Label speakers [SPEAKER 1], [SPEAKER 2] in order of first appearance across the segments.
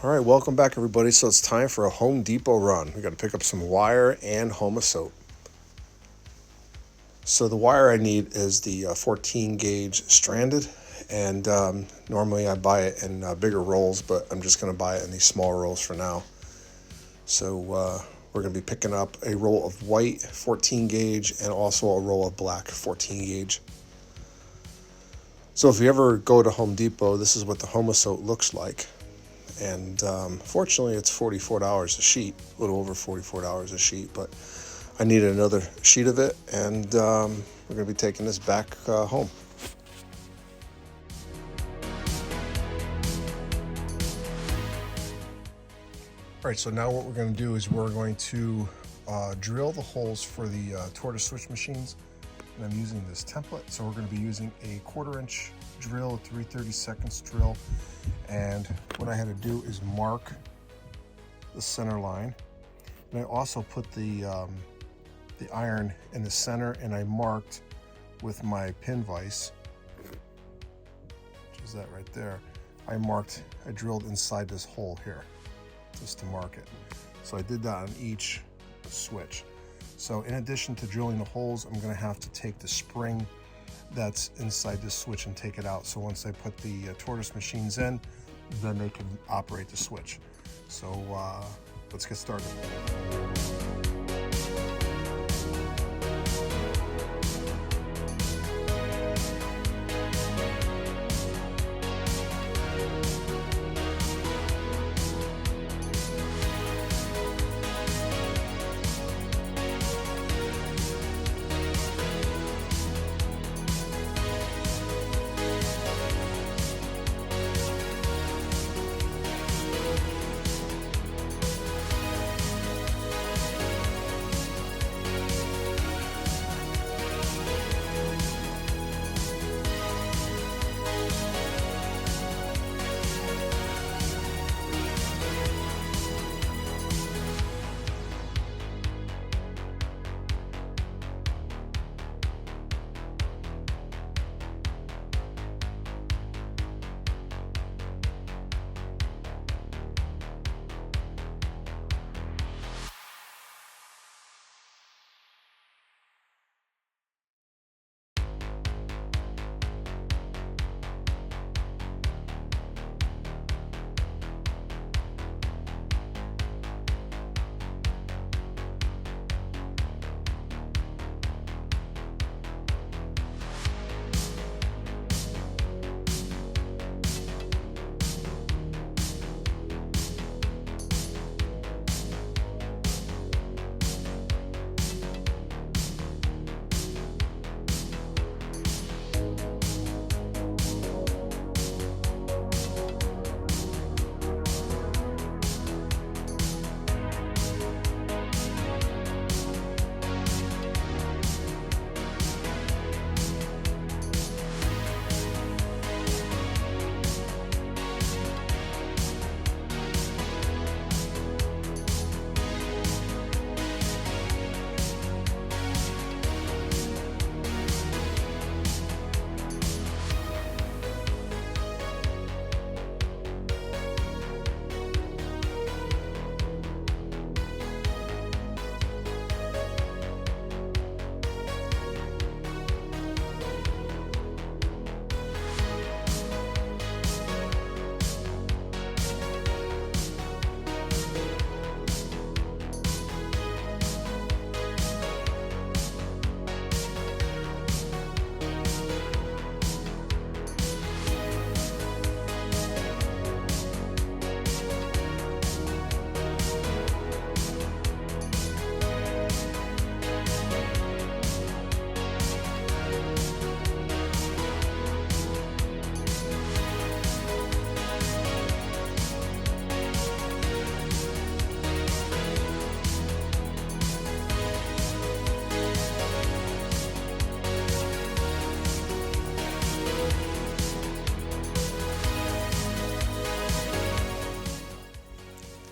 [SPEAKER 1] All right, welcome back, everybody. So it's time for a Home Depot run. We got to pick up some wire and Homa soap. So the wire I need is the 14 gauge stranded, and normally I buy it in bigger rolls, but I'm just going to buy it in these small rolls for now. So we're going to be picking up a roll of white 14 gauge and also a roll of black 14 gauge. So if you ever go to Home Depot, this is what the Homa soap looks like. And fortunately, it's $44 a sheet, a little over $44 a sheet, but I needed another sheet of it, and we're going to be taking this back home. All right, so now what we're going to do is we're going to drill the holes for the tortoise switch machines, and I'm using this template. So we're going to be using a 1/4 inch drill, a 3/32 drill, and what I had to do is mark the center line, and I also put the iron in the center, and I marked with my pin vise, which is that right there. I drilled inside this hole here just to mark it. So I did that on each switch. So in addition to drilling the holes, I'm going to have to take the spring that's inside this switch and take it out. So once I put the tortoise machines in, then they can operate the switch. So let's get started.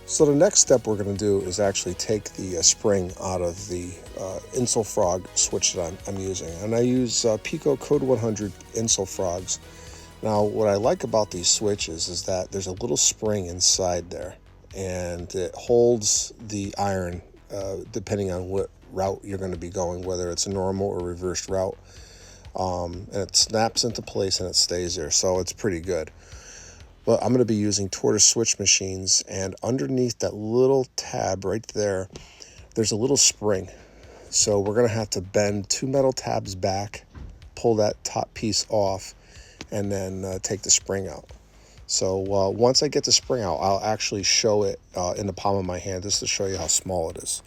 [SPEAKER 1] So the next step we're going to do is actually take the spring out of the insole frog switch that I'm using. And I use Peco Code 100 insole frogs. Now, what I like about these switches is that there's a little spring inside there, and it holds the iron depending on what route you're going to be going, whether it's a normal or reversed route. And it snaps into place and it stays there, so it's pretty good. But I'm going to be using tortoise switch machines, and underneath that little tab right there, there's a little spring. So we're going to have to bend 2 metal tabs back, pull that top piece off, and then take the spring out. So once I get the spring out, I'll actually show it in the palm of my hand just to show you how small it is.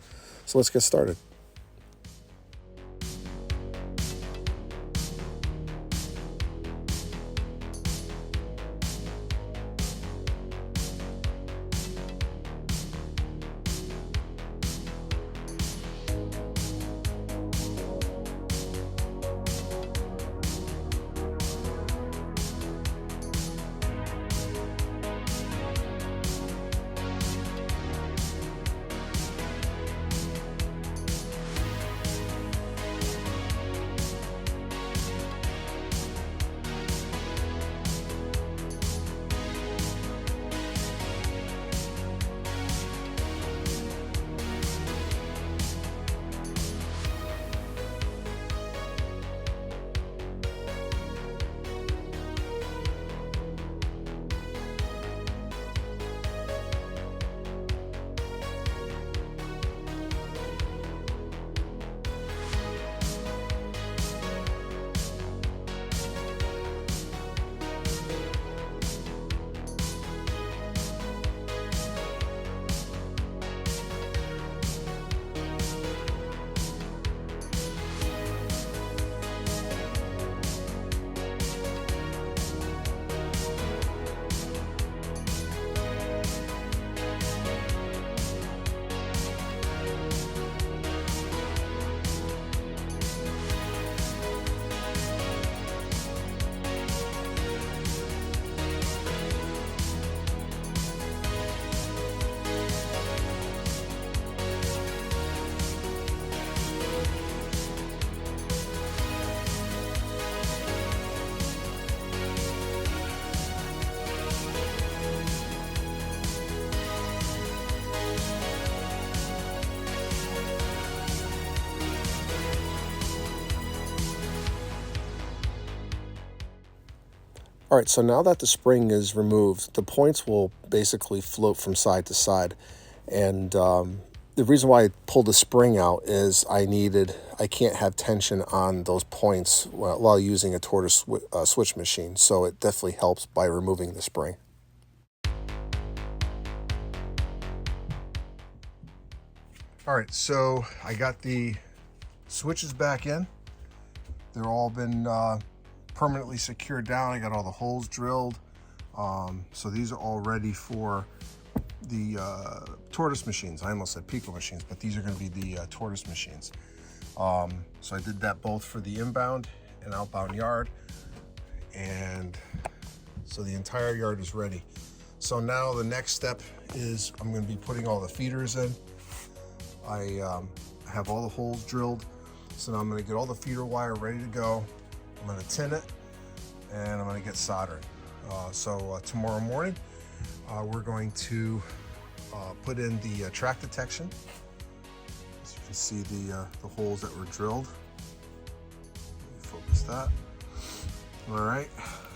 [SPEAKER 1] So let's get started. All right, so now that the spring is removed, the points will basically float from side to side. And the reason why I pulled the spring out is I can't have tension on those points while using a tortoise switch machine. So it definitely helps by removing the spring. All right, so I got the switches back in. They're all been permanently secured down. I got all the holes drilled. So these are all ready for the tortoise machines. I almost said Peco machines, but these are going to be the tortoise machines. So I did that both for the inbound and outbound yard. And so the entire yard is ready. So now the next step is I'm going to be putting all the feeders in. I have all the holes drilled. So now I'm going to get all the feeder wire ready to go. I'm going to tin it, and I'm going to get soldering. So tomorrow morning, we're going to put in the track detection. As you can see, the holes that were drilled. Focus that. All right.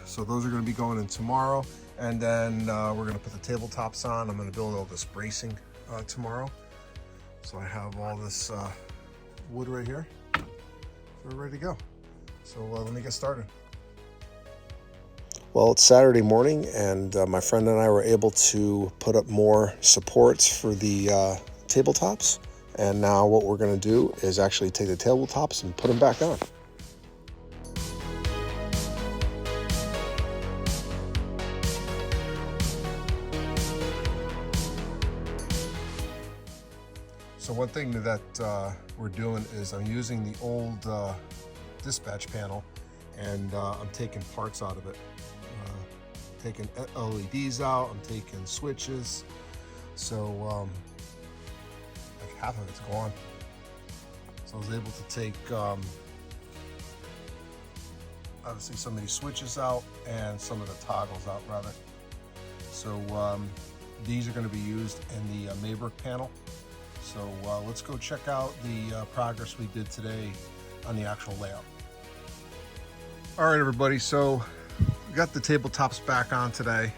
[SPEAKER 1] So those are going to be going in tomorrow, and then we're going to put the tabletops on. I'm going to build all this bracing tomorrow. So I have all this wood right here. We're ready to go. So let me get started. Well, it's Saturday morning, and my friend and I were able to put up more supports for the tabletops. And now what we're going to do is actually take the tabletops and put them back on. So one thing that we're doing is I'm using the old dispatch panel, and I'm taking parts out of it. Taking LEDs out, I'm taking switches. So like half of it's gone. So I was able to take obviously some of these switches out and some of the toggles out rather. So these are going to be used in the Mayberg panel. So let's go check out the progress we did today on the actual layout. All right, everybody, so we got the tabletops back on today.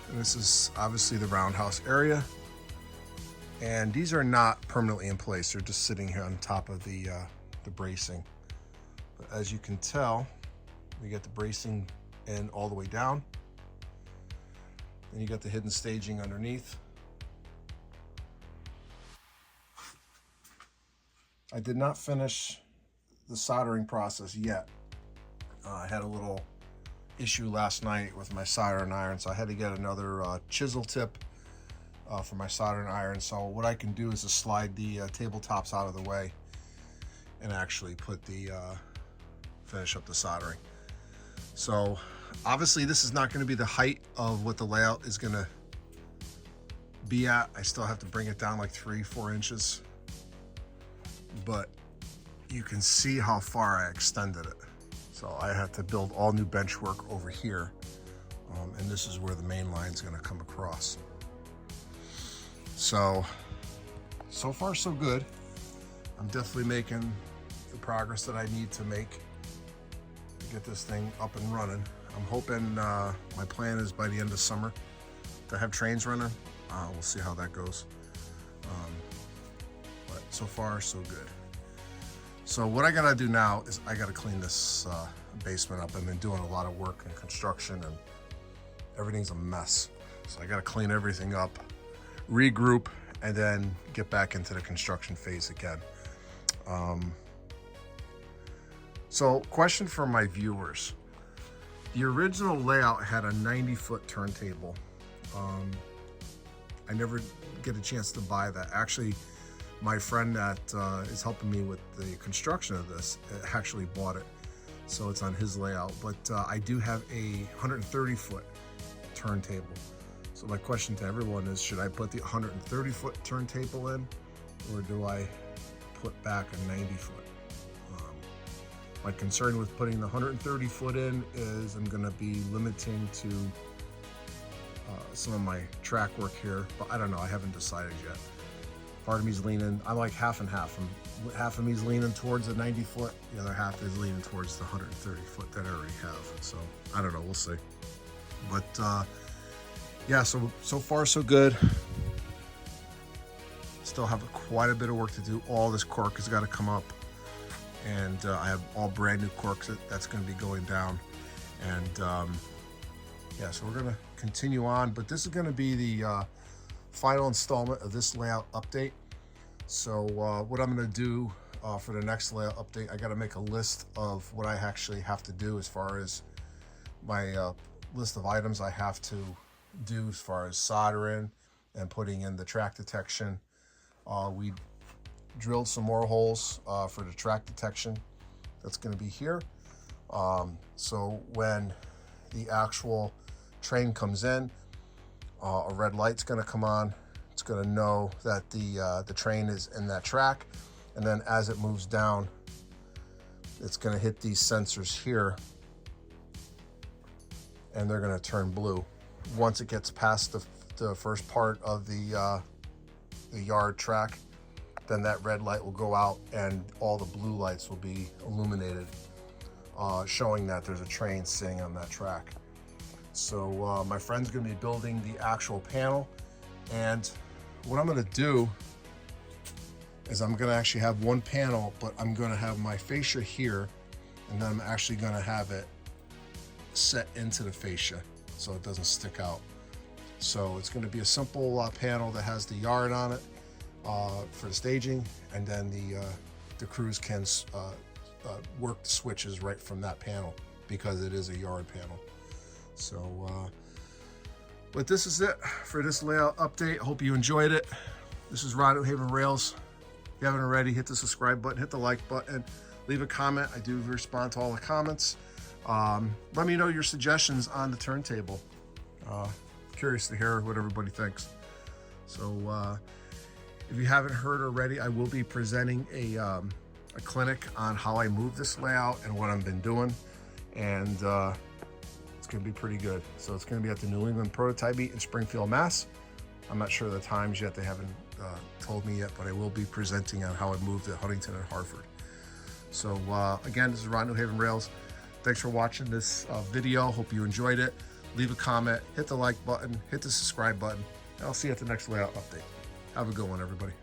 [SPEAKER 1] And this is obviously the roundhouse area. And these are not permanently in place. They're just sitting here on top of the bracing. But as you can tell, we get the bracing in all the way down. Then you got the hidden staging underneath. I did not finish the soldering process yet. I had a little issue last night with my soldering iron, so I had to get another chisel tip for my soldering iron. So what I can do is just slide the tabletops out of the way and actually put the finish up the soldering. So obviously this is not going to be the height of what the layout is going to be at. I still have to bring it down like 3-4 inches, but you can see how far I extended it. So I had to build all new bench work over here, and this is where the main line is going to come across. So far so good. I'm definitely making the progress that I need to make to get this thing up and running. I'm hoping my plan is by the end of summer to have trains running. We'll see how that goes. But so far so good. So what I gotta do now is I gotta clean this basement up. I've been doing a lot of work in construction and everything's a mess. So I gotta clean everything up, regroup, and then get back into the construction phase again. So question for my viewers. The original layout had a 90-foot turntable. I never get a chance to buy that. Actually, my friend that is helping me with the construction of this actually bought it, so it's on his layout. But I do have a 130-foot turntable. So my question to everyone is, should I put the 130-foot turntable in, or do I put back a 90-foot? My concern with putting the 130-foot in is I'm going to be limiting to some of my track work here, but I don't know. I haven't decided yet. Part of me's leaning, I'm like half and half. Half of me's leaning towards the 90-foot, the other half is leaning towards the 130-foot that I already have. So I don't know, we'll see. But yeah, so far so good. Still have quite a bit of work to do. All this cork has got to come up, and I have all brand new corks that's going to be going down. And yeah, so we're going to continue on, but this is going to be the final installment of this layout update. So what I'm going to do for the next layout update, I got to make a list of what I actually have to do as far as my list of items I have to do as far as soldering and putting in the track detection. We drilled some more holes for the track detection. That's going to be here. So when the actual train comes in, a red light's going to come on. It's going to know that the train is in that track, and then as it moves down, it's going to hit these sensors here, and they're going to turn blue. Once it gets past the first part of the yard track, then that red light will go out and all the blue lights will be illuminated, showing that there's a train sitting on that track. So my friend's gonna be building the actual panel, and what I'm gonna do is I'm gonna actually have one panel, but I'm gonna have my fascia here, and then I'm actually gonna have it set into the fascia so it doesn't stick out. So it's gonna be a simple panel that has the yard on it for the staging, and then the crews can work the switches right from that panel because it is a yard panel. So, but this is it for this layout update. Hope you enjoyed it. This is Rod at Haven Rails. If you haven't already, hit the subscribe button, hit the like button, leave a comment. I do respond to all the comments. Let me know your suggestions on the turntable. Curious to hear what everybody thinks. So if you haven't heard already, I will be presenting a a clinic on how I move this layout and what I've been doing, and it's going to be pretty good. So it's going to be at the New England Prototype Meet in Springfield, Mass. I'm not sure the times yet. They haven't told me yet, but I will be presenting on how I moved at Huntington and Hartford. So again, this is Ron, New Haven Rails. Thanks for watching this video. Hope you enjoyed it. Leave a comment, hit the like button, hit the subscribe button, and I'll see you at the next layout update. Have a good one, everybody.